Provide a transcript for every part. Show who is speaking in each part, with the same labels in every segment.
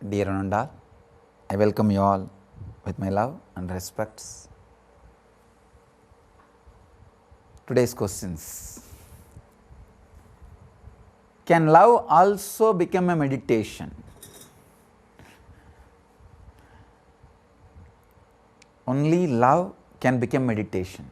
Speaker 1: Dear Ananda, I welcome you all with my love and respects. Today's questions. Can love also become a meditation? Only love can become meditation.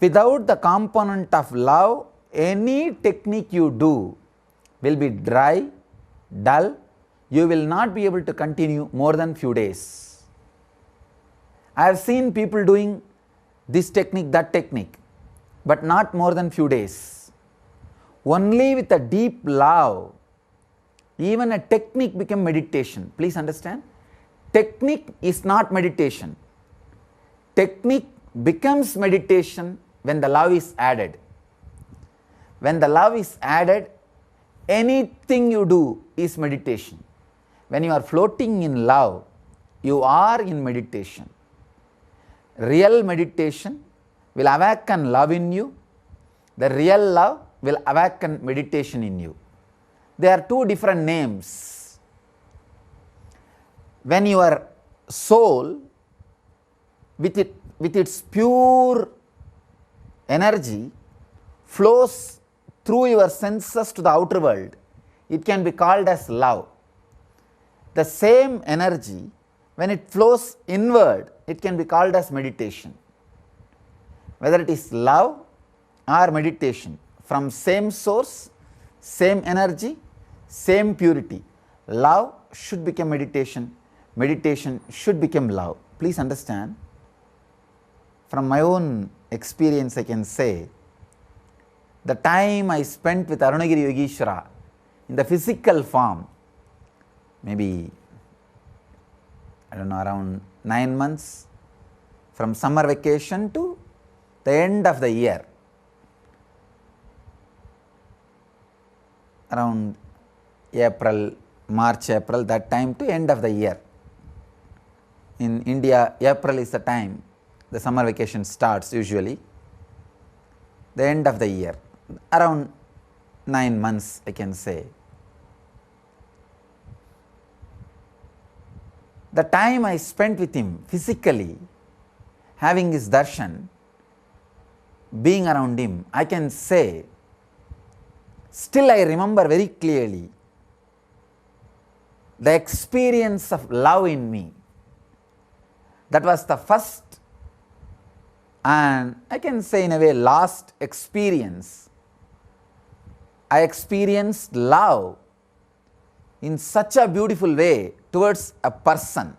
Speaker 1: Without the component of love, any technique you do will be dry, dull. You will not be able to continue more than few days. I have seen people doing this technique, that technique, but not more than few days. Only with a deep love, even a technique become meditation. Please understand, technique is not meditation. Technique becomes meditation when the love is added. When the love is added, anything you do is meditation. When you are floating in love, you are in meditation. Real meditation will awaken love in you. The real love will awaken meditation in you. There are two different names. When your soul, with its pure energy, flows through your senses to the outer world, it can be called as love. The same energy, when it flows inward, it can be called as meditation. Whether it is love or meditation, from same source, same energy, same purity, love should become meditation, meditation should become love. Please understand, from my own experience I can say, the time I spent with Arunagiri Yogeshwara in the physical form, maybe, I don't know, around 9 months, from summer vacation to the end of the year, around April, March, April, that time to end of the year. In India, April is the time the summer vacation starts usually, the end of the year, around 9 months I can say. The time I spent with him physically, having his darshan, being around him, I can say, still I remember very clearly the experience of love in me. That was the first and I can say in a way last experience. I experienced love in such a beautiful way towards a person,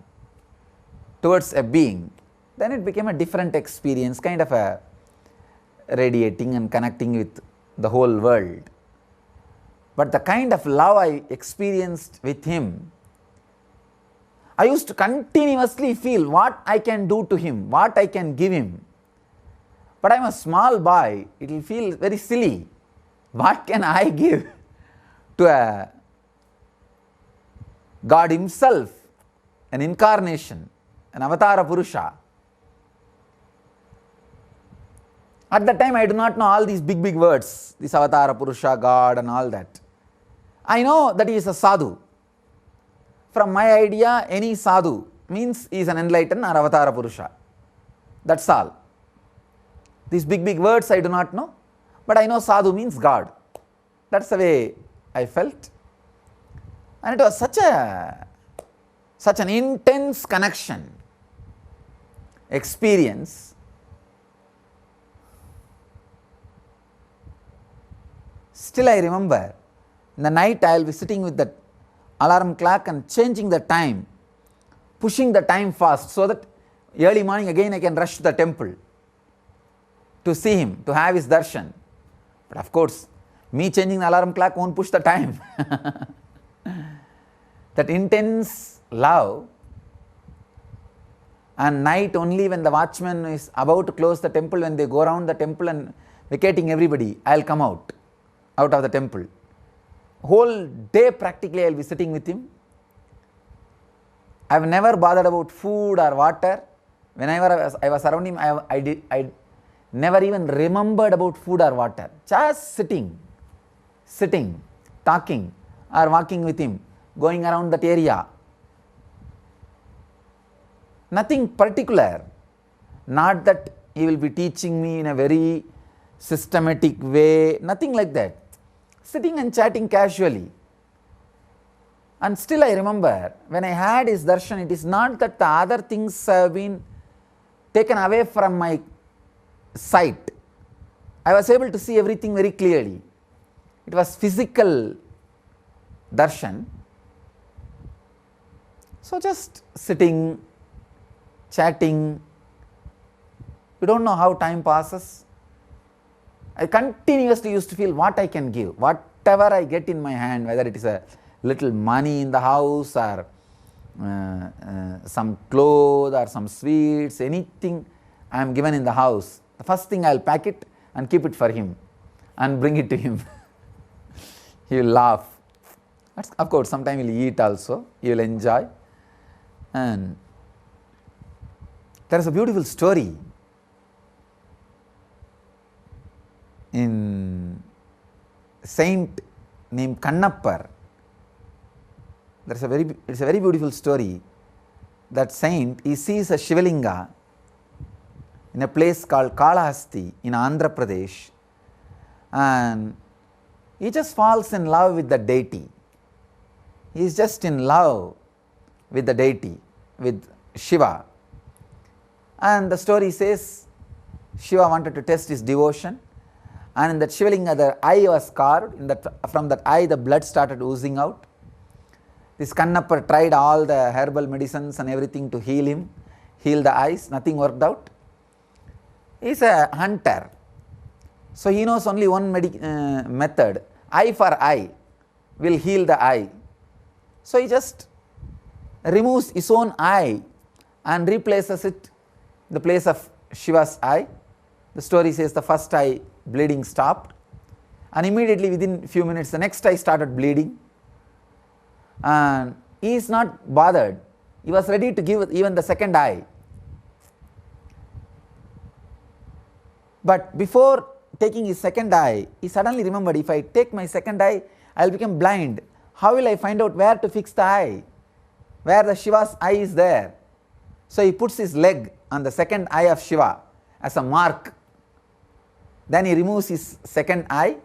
Speaker 1: towards a being. Then it became a different experience, kind of a radiating and connecting with the whole world. But the kind of love I experienced with him, I used to continuously feel what I can do to him, what I can give him. But I am a small boy, it will feel very silly. What can I give to a God himself, an incarnation, an avatara Purusha? At that time I do not know all these big words, this avatara Purusha, God and all that. I know that he is a sadhu. From my idea, any sadhu means he is an enlightened or avatara Purusha. That's all. These big words I do not know, but I know sadhu means God. That's the way I felt. And it was such an intense connection, experience. Still I remember, in the night I will be sitting with the alarm clock and changing the time, pushing the time fast so that early morning again I can rush to the temple to see him, to have his darshan. But of course, me changing the alarm clock won't push the time. That intense love, and night only when the watchman is about to close the temple, when they go around the temple and vacating everybody, I will come out of the temple. Whole day practically I will be sitting with him. I have never bothered about food or water. Whenever I was around him, I never even remembered about food or water. Just sitting, talking or walking with him going around that area. Nothing particular. Not that he will be teaching me in a very systematic way, nothing like that. Sitting and chatting casually. And still I remember, when I had his darshan, it is not that the other things have been taken away from my sight. I was able to see everything very clearly. It was physical darshan. So just sitting, chatting, you don't know how time passes. I continuously used to feel what I can give, whatever I get in my hand, whether it is a little money in the house or some clothes or some sweets, anything I am given in the house. The first thing I will pack it and keep it for him and bring it to him. He will laugh. Of course, sometimes he will eat also, he will enjoy. And there is a beautiful story in saint named Kannappar. It's a very beautiful story. That saint, he sees a Shivalinga in a place called Kalahasti in Andhra Pradesh, and he just falls in love with the deity. He is just in love with the deity, with Shiva. And the story says Shiva wanted to test his devotion, and in that Shivalinga the eye was carved. From that eye the blood started oozing out. This Kannappar tried all the herbal medicines and everything to heal the eyes, nothing worked out. He is a hunter, so he knows only one method, eye for eye will heal the eye. So he just removes his own eye and replaces it in the place of Shiva's eye. The story says the first eye bleeding stopped, and immediately within few minutes the next eye started bleeding, and he is not bothered. He was ready to give even the second eye. But before taking his second eye, he suddenly remembered, if I take my second eye, I will become blind. How will I find out where to fix the eye? Where the Shiva's eye is there. So he puts his leg on the second eye of Shiva as a mark. Then he removes his second eye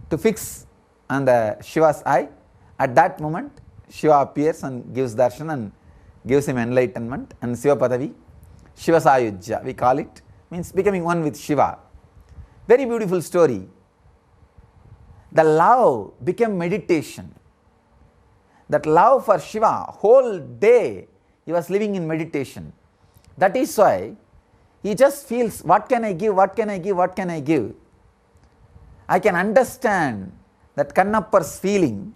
Speaker 1: to fix on the Shiva's eye. At that moment, Shiva appears and gives darshan and gives him enlightenment, and Shiva Padavi, Shiva Sayujya, we call it, means becoming one with Shiva. Very beautiful story. The love became meditation. That love for Shiva, whole day he was living in meditation. That is why he just feels, what can I give, what can I give, what can I give. I can understand that Kannappar's feeling,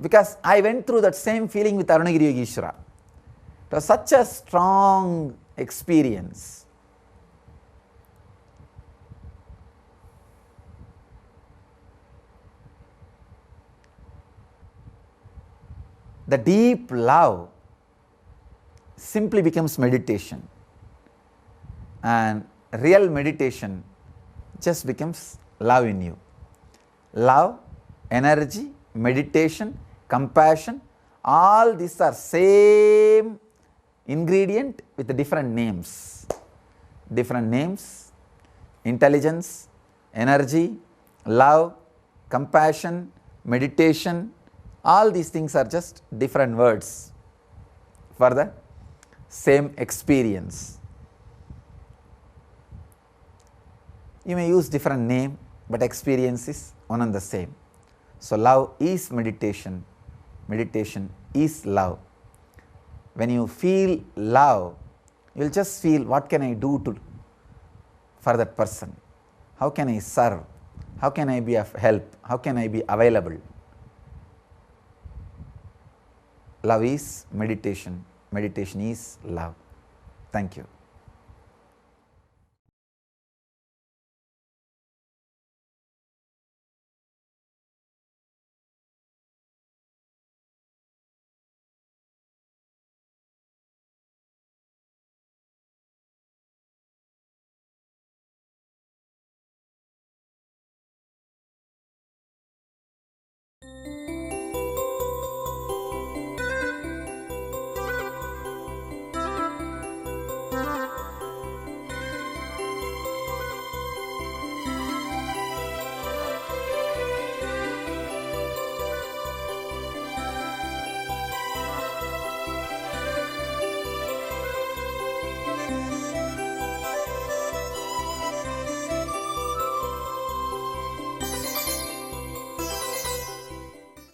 Speaker 1: because I went through that same feeling with Arunagiri Yogeshwara. It was such a strong experience. The deep love simply becomes meditation, and real meditation just becomes love in you. Love, energy, meditation, compassion, all these are same ingredient with the different names. Different names: intelligence, energy, love, compassion, meditation. All these things are just different words for the same experience. You may use different name, but experience is one and the same. So love is meditation, meditation is love. When you feel love, you will just feel, what can I do for that person? How can I serve? How can I be of help? How can I be available? Love is meditation, meditation is love. Thank you.